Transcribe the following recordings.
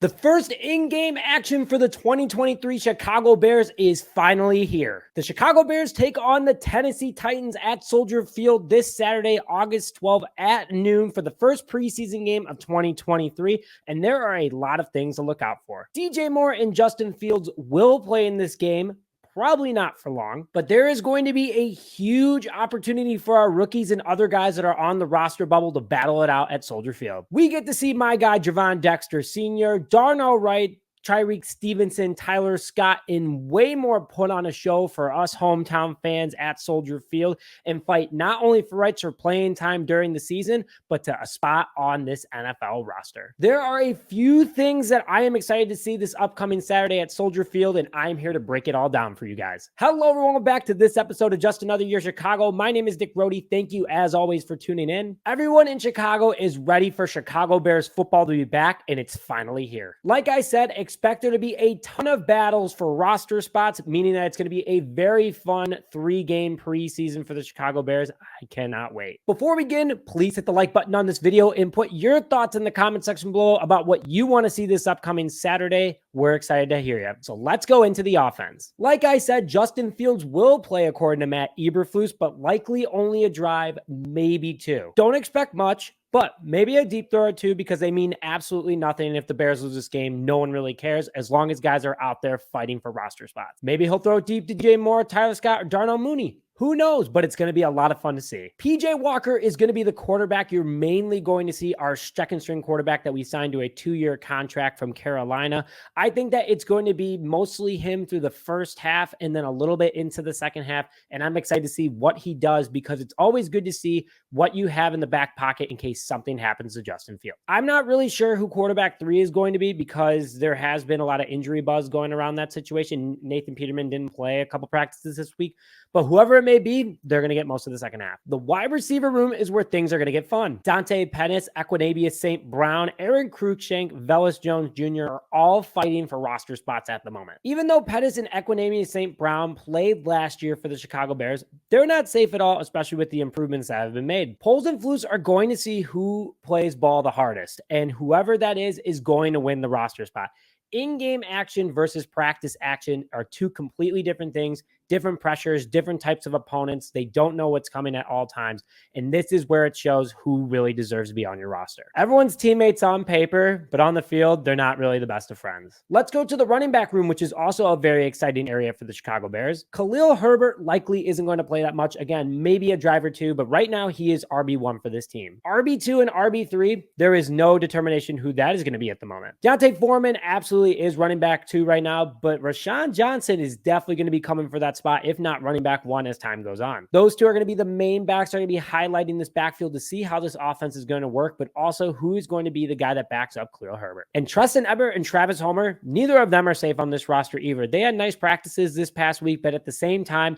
The first in-game action for the 2023 Chicago Bears is finally here. The Chicago Bears take on the Tennessee Titans at Soldier Field this Saturday, August 12th at noon for the first preseason game of 2023, and there are a lot of things to look out for. DJ Moore and Justin Fields will play in this game. Probably not for long, but there is going to be a huge opportunity for our rookies and other guys that are on the roster bubble to battle it out at Soldier Field. We get to see my guy, Gervon Dexter Sr., Darnell Wright, Tyrique Stevenson, Tyler Scott, and way more put on a show for us hometown fans at Soldier Field and fight not only for rights for playing time during the season, but to a spot on this NFL roster. There are a few things that I am excited to see this upcoming Saturday at Soldier Field, and I'm here to break it all down for you guys. Hello, everyone. Welcome back to this episode of Just Another Year Chicago. My name is Dick Brody. Thank you, as always, for tuning in. Everyone in Chicago is ready for Chicago Bears football to be back, and it's finally here. Like I said, expect there to be a ton of battles for roster spots, meaning that it's going to be a very fun 3-game preseason for the Chicago Bears. I cannot wait. Before we begin, please hit the like button on this video and put your thoughts in the comment section below about what you want to see this upcoming Saturday. We're excited to hear you. So let's go into the offense. Like I said, Justin Fields will play according to Matt Eberflus, but likely only a drive, maybe 2. Don't expect much, but maybe a deep throw or 2 because they mean absolutely nothing. And if the Bears lose this game, no one really cares as long as guys are out there fighting for roster spots. Maybe he'll throw it deep to DJ Moore, Tyler Scott, or Darnell Mooney. Who knows, but it's going to be a lot of fun to see. PJ Walker is going to be the quarterback. You're mainly going to see our second string quarterback that we signed to a 2-year contract from Carolina. I think that it's going to be mostly him through the first half and then a little bit into the second half. And I'm excited to see what he does because it's always good to see what you have in the back pocket in case something happens to Justin Fields. I'm not really sure who quarterback 3 is going to be because there has been a lot of injury buzz going around that situation. Nathan Peterman didn't play a couple practices this week, but whoever it may be, they're going to get most of the second half. The wide receiver room is where things are going to get fun. Dante Pettis, Equanimeous St. Brown, Aaron Cruikshank, Velus Jones Jr. are all fighting for roster spots at the moment. Even though Pettis and Equanimeous St. Brown played last year for the Chicago Bears, they're not safe at all, especially with the improvements that have been made. Poles and Flus are going to see who plays ball the hardest, and whoever that is going to win the roster spot. In-game action versus practice action are two completely different things, different pressures, different types of opponents. They don't know what's coming at all times. And this is where it shows who really deserves to be on your roster. Everyone's teammates on paper, but on the field, they're not really the best of friends. Let's go to the running back room, which is also a very exciting area for the Chicago Bears. Khalil Herbert likely isn't going to play that much. Again, maybe a drive or 2, but right now he is RB1 for this team. RB2 and RB3, there is no determination who that is going to be at the moment. D'Onta Foreman absolutely is running back 2 right now, but Rashawn Johnson is definitely going to be coming for that spot, if not running back 1 as time goes on. Those 2 are going to be the main backs, are going to be highlighting this backfield to see how this offense is going to work, but also who is going to be the guy that backs up Khalil Herbert. And Treston Ebert and Travis Homer, neither of them are safe on this roster either. They had nice practices this past week, but at the same time,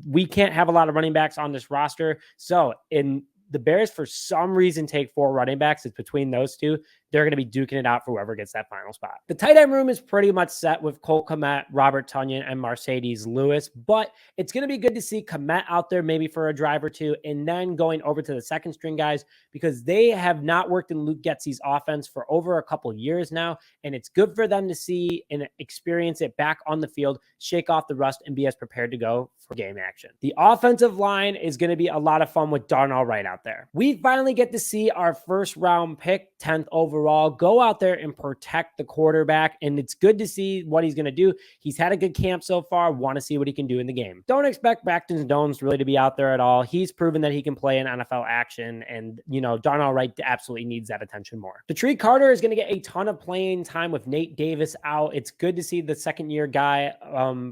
we can't have a lot of running backs on this roster. So in the Bears, for some reason, take 4 running backs. It's between those 2. They're going to be duking it out for whoever gets that final spot. The tight end room is pretty much set with Cole Kmet, Robert Tonyan, and Mercedes Lewis, but it's going to be good to see Kmet out there maybe for a drive or 2, and then going over to the second string guys because they have not worked in Luke Getsy's offense for over a couple years now, and it's good for them to see and experience it back on the field, shake off the rust, and be as prepared to go for game action. The offensive line is going to be a lot of fun with Darnell Wright out there. We finally get to see our first round pick, 10th overall, go out there and protect the quarterback, and it's good to see what he's going to do. He's had a good camp so far. Want to see what he can do in the game. Don't expect Braxton Jones really to be out there at all. He's proven that he can play in NFL action, and Darnell Wright absolutely needs that attention more. Tyrique Carter is going to get a ton of playing time with Nate Davis out. It's good to see the second-year guy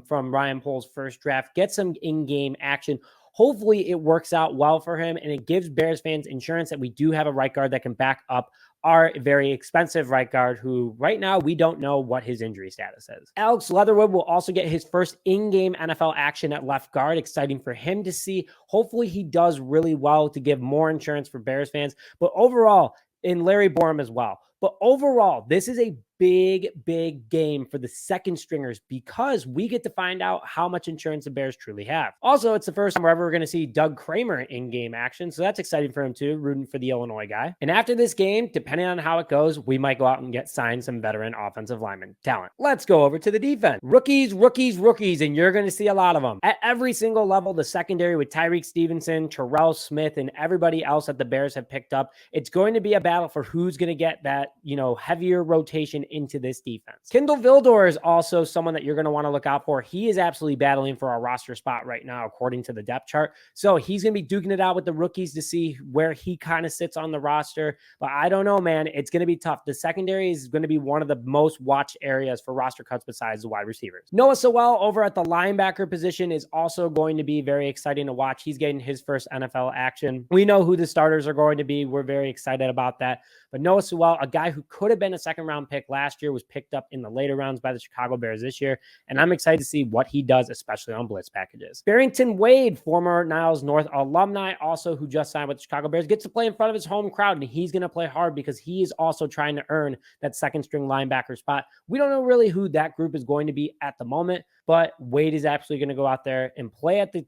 from Ryan Poles' first draft get some in-game action. Hopefully it works out well for him, and it gives Bears fans insurance that we do have a right guard that can back up our very expensive right guard, who right now we don't know what his injury status is. Alex Leatherwood will also get his first in-game NFL action at left guard. Exciting for him to see. Hopefully he does really well to give more insurance for Bears fans. But overall, in Larry Borum as well. But overall, this is a big game for the second stringers because we get to find out how much insurance the Bears truly have. Also, it's the first time we're ever going to see Doug Kramer in game action, so that's exciting for him too, rooting for the Illinois guy. And after this game, depending on how it goes, we might go out and get signed some veteran offensive lineman talent. Let's go over to the defense. Rookies, and you're going to see a lot of them. At every single level, the secondary with Tyrique Stevenson, Terrell Smith, and everybody else that the Bears have picked up, it's going to be a battle for who's going to get that, heavier rotation into this defense. Kindle Vildor is also someone that you're going to want to look out for. He is absolutely battling for a roster spot right now, according to the depth chart. So he's going to be duking it out with the rookies to see where he kind of sits on the roster. But I don't know, man. It's going to be tough. The secondary is going to be one of the most watched areas for roster cuts besides the wide receivers. Noah Sewell over at the linebacker position is also going to be very exciting to watch. He's getting his first NFL action. We know who the starters are going to be. We're very excited about that. But Noah Sewell, a guy who could have been a second-round pick last year, was picked up in the later rounds by the Chicago Bears this year, and I'm excited to see what he does, especially on blitz packages. Barrington Wade, former Niles North alumni, also who just signed with the Chicago Bears, gets to play in front of his home crowd, and he's going to play hard because he is also trying to earn that second-string linebacker spot. We don't know really who that group is going to be at the moment, but Wade is absolutely going to go out there and play at the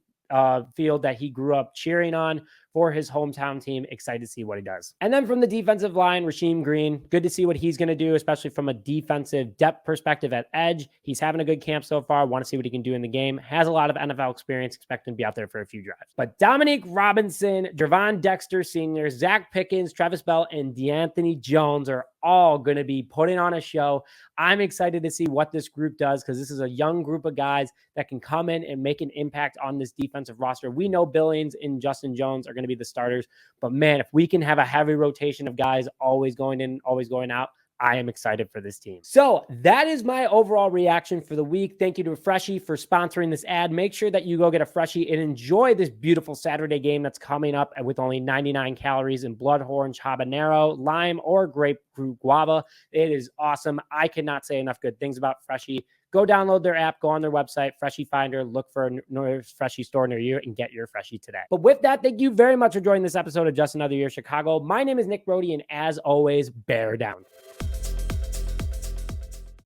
field that he grew up cheering on for his hometown team. Excited to see what he does. And then from the defensive line, Rasheem Green, good to see what he's going to do, especially from a defensive depth perspective at edge. He's having a good camp so far. Want to see what he can do in the game. Has a lot of NFL experience. Expect him to be out there for a few drives. But Dominique Robinson, Gervon Dexter Sr., Zach Pickens, Travis Bell, and DeAnthony Jones are all going to be putting on a show. I'm excited to see what this group does because this is a young group of guys that can come in and make an impact on this defensive roster. We know Billings and Justin Jones are going to be the starters, but man, if we can have a heavy rotation of guys always going in, always going out, I am excited for this team. So that is my overall reaction for the week. Thank you to Freshie for sponsoring this ad. Make sure that you go get a Freshie and enjoy this beautiful Saturday game that's coming up with only 99 calories in blood orange, habanero, lime, or grapefruit guava. It is awesome. I cannot say enough good things about Freshie. Go download their app, go on their website, Freshie Finder, look for a Freshie store near you and get your Freshie today. But with that, thank you very much for joining this episode of Just Another Year Chicago. My name is Nick Brody, and as always, bear down.